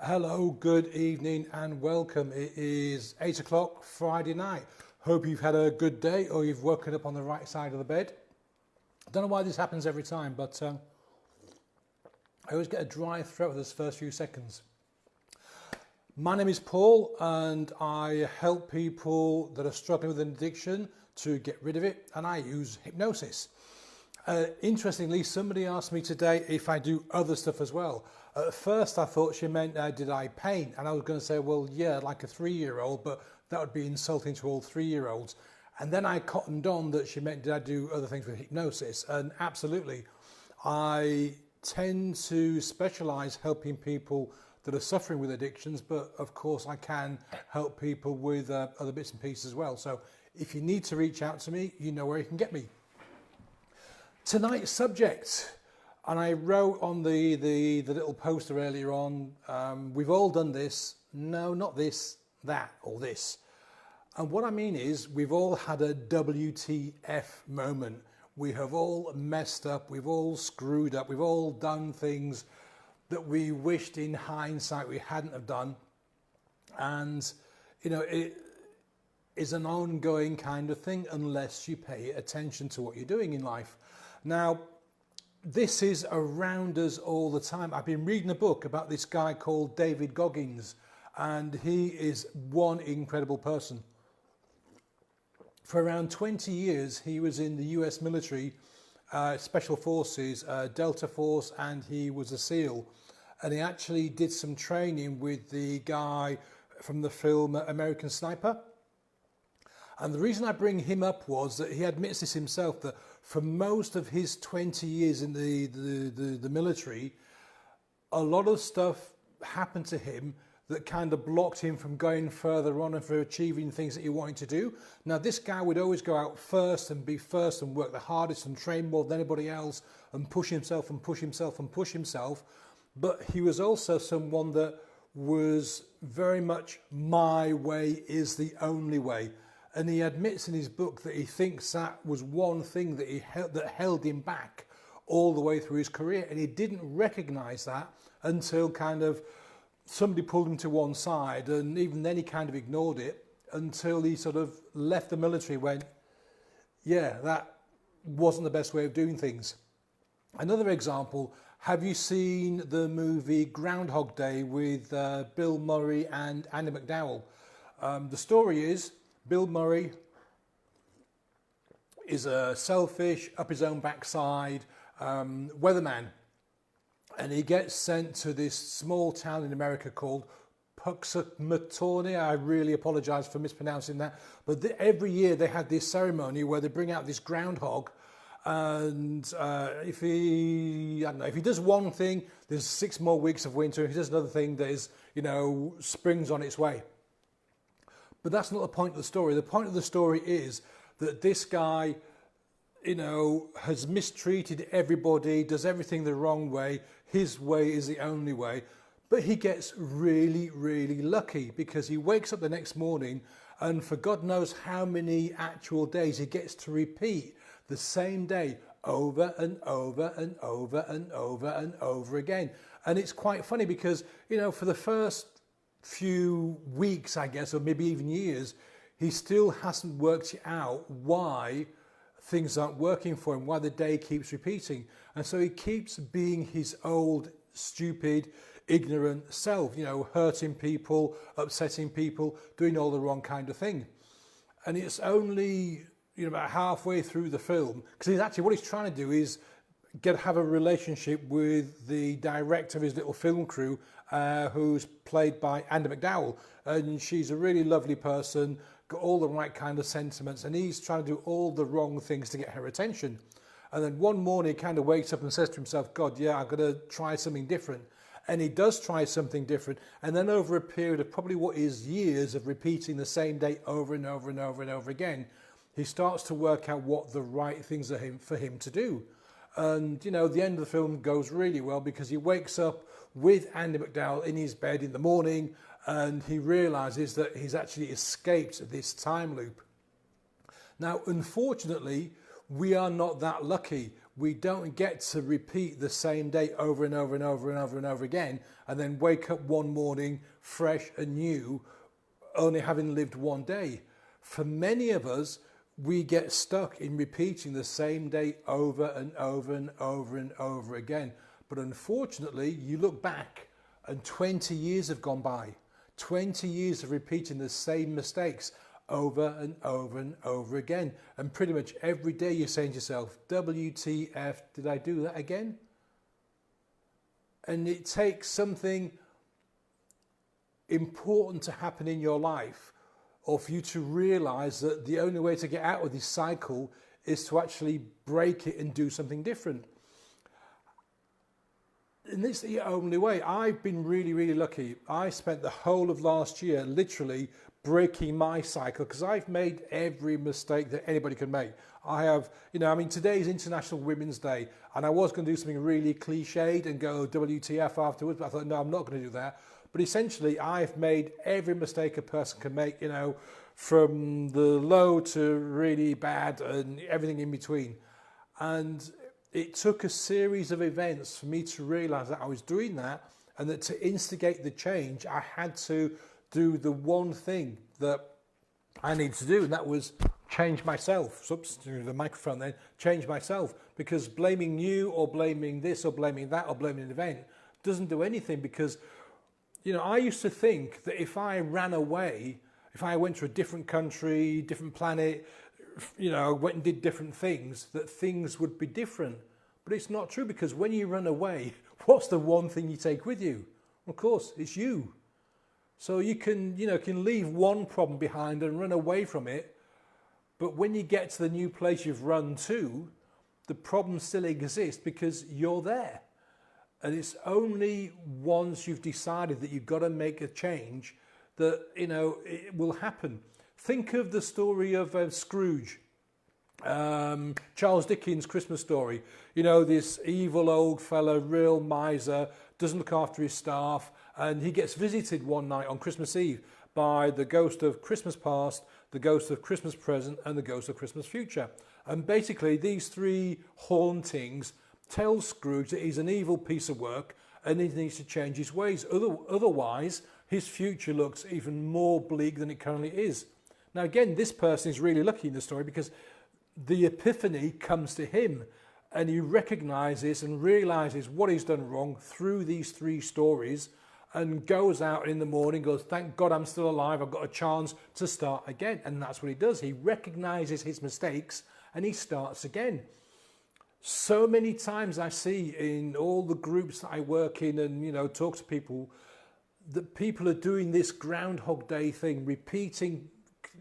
Hello, good evening and welcome. It is 8 o'clock Friday night. Hope you've had a good day or you've woken up on the right side of the bed. I don't know why this happens every time, but I always get a dry throat for those first few seconds. My name is Paul and I help people that are struggling with an addiction to get rid of it, and I use hypnosis. Interestingly, somebody asked me today if I do other stuff as well. At first I thought she meant did I paint, and I was going to say, well, yeah, like a 3-year-old, but that would be insulting to all 3-year-olds. And then I cottoned on that she meant did I do other things with hypnosis, and absolutely. I tend to specialise helping people that are suffering with addictions, but of course I can help people with other bits and pieces as well. So if you need to reach out to me, you know where you can get me. Tonight's subject, and I wrote on the little poster earlier on, we've all done this, no, not this, that, or this. And what I mean is, we've all had a WTF moment. We have all messed up, we've all screwed up, we've all done things that we wished in hindsight we hadn't have done. And, you know, it is an ongoing kind of thing unless you pay attention to what you're doing in life. Now, this is around us all the time. I've been reading a book about this guy called David Goggins, and he is one incredible person. For around 20 years, he was in the US military, Special Forces, Delta Force, and he was a SEAL. And he actually did some training with the guy from the film American Sniper. And the reason I bring him up was that he admits this himself, that for most of his 20 years in the military, a lot of stuff happened to him that kind of blocked him from going further on and for achieving things that he wanted to do. Now, this guy would always go out first and be first and work the hardest and train more than anybody else and push himself and push himself and push himself. But he was also someone that was very much my way is the only way. And he admits in his book that he thinks that was one thing that that held him back all the way through his career. And he didn't recognise that until kind of somebody pulled him to one side. And even then he kind of ignored it until he sort of left the military and went, yeah, that wasn't the best way of doing things. Another example, have you seen the movie Groundhog Day with Bill Murray and Andy McDowell? The story is, Bill Murray is a selfish, up his own backside weatherman, and he gets sent to this small town in America called Puxamatawny. I really apologise for mispronouncing that, but every year they had this ceremony where they bring out this groundhog, and if he does one thing, there's 6 more weeks of winter. If he does another thing, there's, you know, spring's on its way. But that's not the point of the story. The point of the story is that this guy, you know, has mistreated everybody, does everything the wrong way. His way is the only way. But he gets really, really lucky because he wakes up the next morning and for God knows how many actual days he gets to repeat the same day over and over and over and over and over again. And it's quite funny because, you know, for the first few weeks, I guess, or maybe even years, he still hasn't worked out why things aren't working for him, why the day keeps repeating. And so he keeps being his old, stupid, ignorant self, you know, hurting people, upsetting people, doing all the wrong kind of thing. And it's only, you know, about halfway through the film, because what he's trying to do is have a relationship with the director of his little film crew, who's played by Andy McDowell, and she's a really lovely person, got all the right kind of sentiments, and he's trying to do all the wrong things to get her attention. And then one morning he kind of wakes up and says to himself, God, yeah, I've got to try something different. And he does try something different, and then over a period of probably what is years of repeating the same day over and over and over and over again, he starts to work out what the right things are for him to do. And, you know, the end of the film goes really well because he wakes up with Andy McDowell in his bed in the morning and he realises that he's actually escaped this time loop. Now, unfortunately, we are not that lucky. We don't get to repeat the same day over and over and over and over and over again, and then wake up one morning fresh and new, only having lived one day. For many of us, we get stuck in repeating the same day over and over and over and over again. But unfortunately, you look back and 20 years have gone by. 20 years of repeating the same mistakes over and over and over again. And pretty much every day you're saying to yourself, WTF, did I do that again? And it takes something important to happen in your life, or for you to realize that the only way to get out of this cycle is to actually break it and do something different. And it's the only way. I've been really, really lucky. I spent the whole of last year literally breaking my cycle, because I've made every mistake that anybody can make. I have, today's International Women's Day, and I was going to do something really cliched and go WTF afterwards, but I thought, no, I'm not going to do that. But essentially, I've made every mistake a person can make, from the low to really bad and everything in between. And it took a series of events for me to realize that I was doing that, and that to instigate the change, I had to do the one thing that I needed to do, and that was change myself. Oops, the microphone then, change myself. Because blaming you or blaming this or blaming that or blaming an event doesn't do anything, because I used to think that if I ran away, if I went to a different country, different planet, went and did different things, that things would be different. But it's not true, because when you run away, what's the one thing you take with you? Of course, it's you. So you can leave one problem behind and run away from it. But when you get to the new place you've run to, the problem still exists because you're there. And it's only once you've decided that you've got to make a change that, it will happen. Think of the story of Scrooge, Charles Dickens' Christmas story. This evil old fella, real miser, doesn't look after his staff, and he gets visited one night on Christmas Eve by the ghost of Christmas past, the ghost of Christmas present, and the ghost of Christmas future. And basically, these three hauntings tells Scrooge that he's an evil piece of work and he needs to change his ways. Otherwise, his future looks even more bleak than it currently is. Now, again, this person is really lucky in the story, because the epiphany comes to him and he recognizes and realizes what he's done wrong through these three stories, and goes out in the morning, goes, thank God I'm still alive, I've got a chance to start again. And that's what he does. He recognizes his mistakes and he starts again. So many times I see in all the groups that I work in and, talk to people, that people are doing this Groundhog Day thing, repeating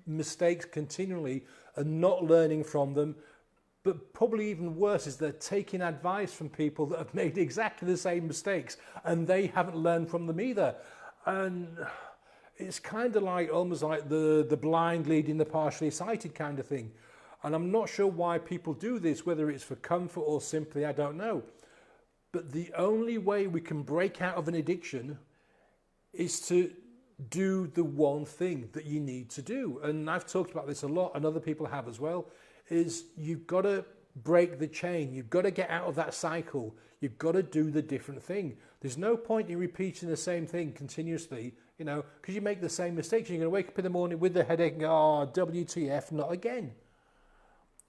mistakes continually and not learning from them. But probably even worse is they're taking advice from people that have made exactly the same mistakes and they haven't learned from them either. And it's kind of like, almost like the blind leading the partially sighted kind of thing. And I'm not sure why people do this, whether it's for comfort or simply, I don't know. But the only way we can break out of an addiction is to do the one thing that you need to do. And I've talked about this a lot, and other people have as well, is you've got to break the chain. You've got to get out of that cycle. You've got to do the different thing. There's no point in repeating the same thing continuously, because you make the same mistakes. You're going to wake up in the morning with the headache and go, oh, WTF, not again.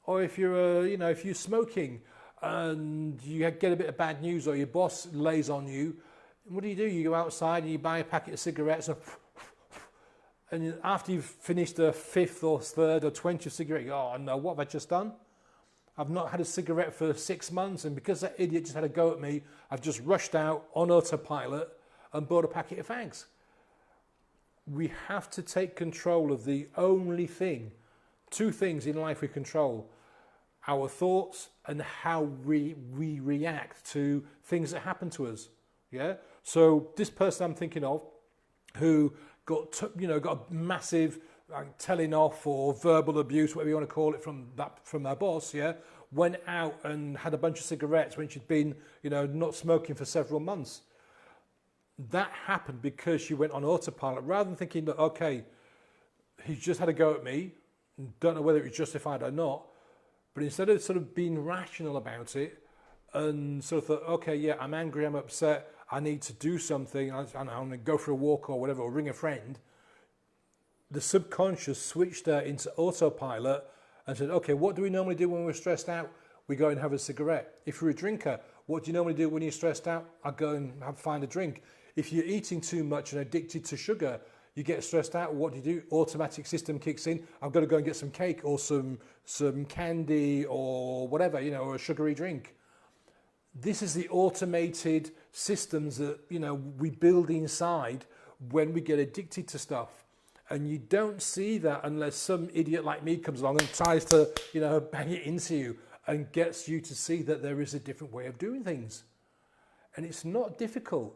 Or if you're, if you're smoking and you get a bit of bad news, or your boss lays on you, what do? You go outside and you buy a packet of cigarettes, and after you've finished the 5th or 3rd or 20th cigarette, you go, oh no, what have I just done? I've not had a cigarette for 6 months, and because that idiot just had a go at me, I've just rushed out on autopilot and bought a packet of fags. We have to take control of the only thing, two things in life we control: our thoughts and how we react to things that happen to us. Yeah. So this person I'm thinking of, who got a massive telling off or verbal abuse, whatever you want to call it, from their boss, yeah, went out and had a bunch of cigarettes when she'd been, not smoking for several months. That happened because she went on autopilot, rather than thinking that, okay, he's just had a go at me, don't know whether it was justified or not. But instead of sort of being rational about it and sort of thought, okay, yeah, I'm angry, I'm upset, I need to do something, I'm going to go for a walk or whatever, or ring a friend, the subconscious switched that into autopilot and said, okay, what do we normally do when we're stressed out? We go and have a cigarette. If you're a drinker, what do you normally do when you're stressed out? I go and find a drink. If you're eating too much and addicted to sugar, you get stressed out, what do? Automatic system kicks in. I've got to go and get some cake or some candy or whatever, you know, or a sugary drink. This is the automated systems that, you know, we build inside when we get addicted to stuff. And you don't see that unless some idiot like me comes along and tries to, you know, bang it into you and gets you to see that there is a different way of doing things. And it's not difficult.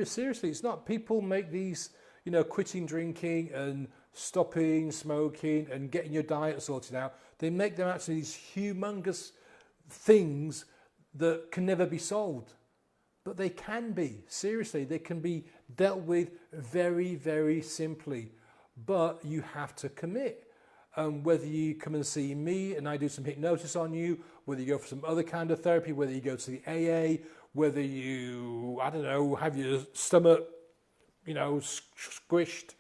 Seriously, it's not. People make these, you know, quitting drinking and stopping smoking and getting your diet sorted out. They make them actually these humongous things that can never be solved. But they can be. Seriously, they can be dealt with very, very simply. But you have to commit. Whether you come and see me and I do some hypnosis on you, whether you go for some other kind of therapy, whether you go to the AA, whether you, I don't know, have your stomach, you know, squished,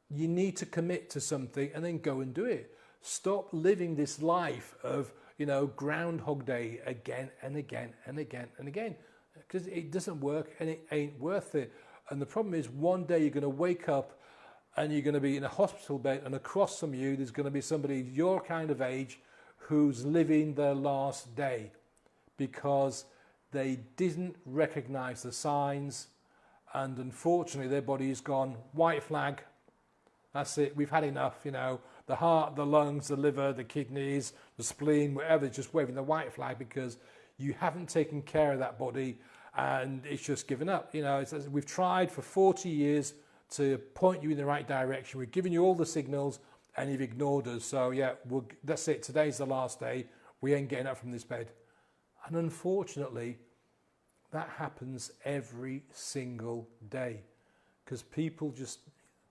you need to commit to something and then go and do it. Stop living this life of, you know, Groundhog Day again and again and again and again, because it doesn't work and it ain't worth it. And the problem is, one day you're going to wake up and you're going to be in a hospital bed, and across from you there's going to be somebody your kind of age who's living their last day because they didn't recognize the signs, and unfortunately their body's gone white flag. That's it, we've had enough. You know, the heart, the lungs, the liver, the kidneys, the spleen, whatever, just waving the white flag because you haven't taken care of that body and it's just given up. You know, we've tried for 40 years to point you in the right direction. We've given you all the signals and you've ignored us. So yeah, that's it. Today's the last day. We ain't getting up from this bed. And unfortunately, that happens every single day because people just,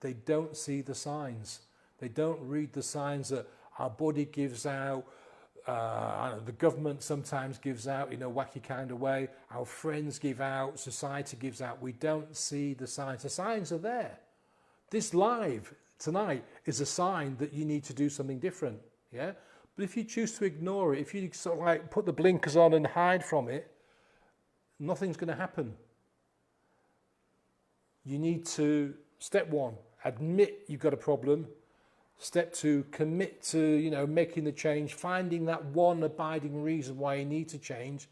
they don't see the signs. They don't read the signs that our body gives out. I don't know, the government sometimes gives out in a wacky kind of way. Our friends give out. Society gives out. We don't see the signs. The signs are there. This live tonight is a sign that you need to do something different. Yeah. But if you choose to ignore it, if you sort of like put the blinkers on and hide from it, nothing's going to happen. You need to, step one, admit you've got a problem. Step two, commit to, you know, making the change, finding that one abiding reason why you need to change.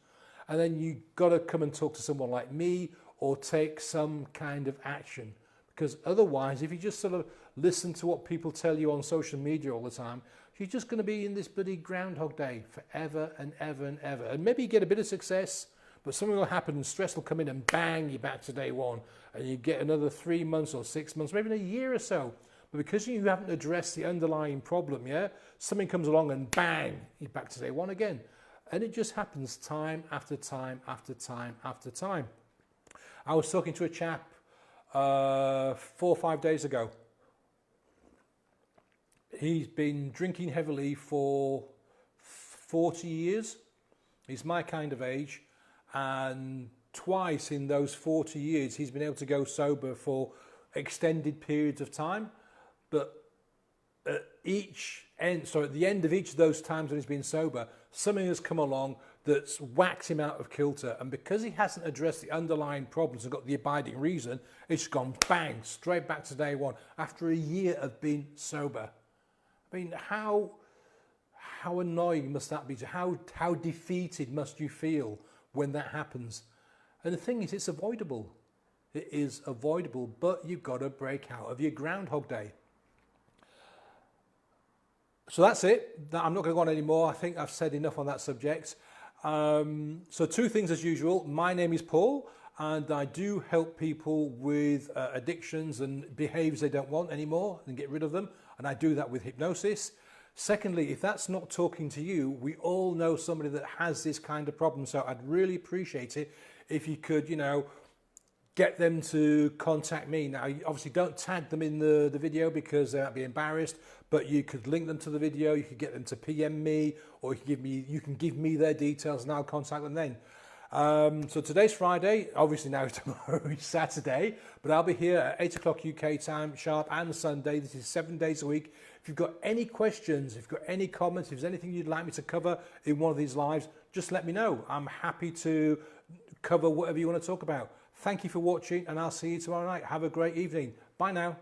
And then you've got to come and talk to someone like me or take some kind of action. Because otherwise, if you just sort of listen to what people tell you on social media all the time, you're just going to be in this bloody Groundhog Day forever and ever and ever. And maybe you get a bit of success, but something will happen and stress will come in and bang, you're back to day one. And you get another 3 months or 6 months, maybe a year or so. But because you haven't addressed the underlying problem, yeah, something comes along and bang, you're back to day one again. And it just happens time after time after time after time. I was talking to a chap 4 or 5 days ago. He's been drinking heavily for 40 years. He's my kind of age. And twice in those 40 years, he's been able to go sober for extended periods of time. But at the end of each of those times when he's been sober, something has come along that's whacked him out of kilter. And because he hasn't addressed the underlying problems and got the abiding reason, it's gone bang, straight back to day one after a year of being sober. I mean, how annoying must that be? How defeated must you feel when that happens? And the thing is, it's avoidable. It is avoidable, but you've got to break out of your Groundhog Day. So that's it. I'm not going to go on anymore. I think I've said enough on that subject. So 2 things as usual. My name is Paul, and I do help people with addictions and behaviours they don't want anymore and get rid of them. And I do that with hypnosis. Secondly, if that's not talking to you, we all know somebody that has this kind of problem. So I'd really appreciate it if you could, you know, get them to contact me. Now, obviously don't tag them in the video because they might be embarrassed, but you could link them to the video, you could get them to PM me, or you can give me their details and I'll contact them then. So today's Friday, obviously now tomorrow is Saturday, but I'll be here at 8 o'clock UK time sharp and Sunday. This is 7 days a week. If you've got any questions, if you've got any comments, if there's anything you'd like me to cover in one of these lives, just let me know. I'm happy to cover whatever you want to talk about. Thank you for watching and I'll see you tomorrow night. Have a great evening. Bye now.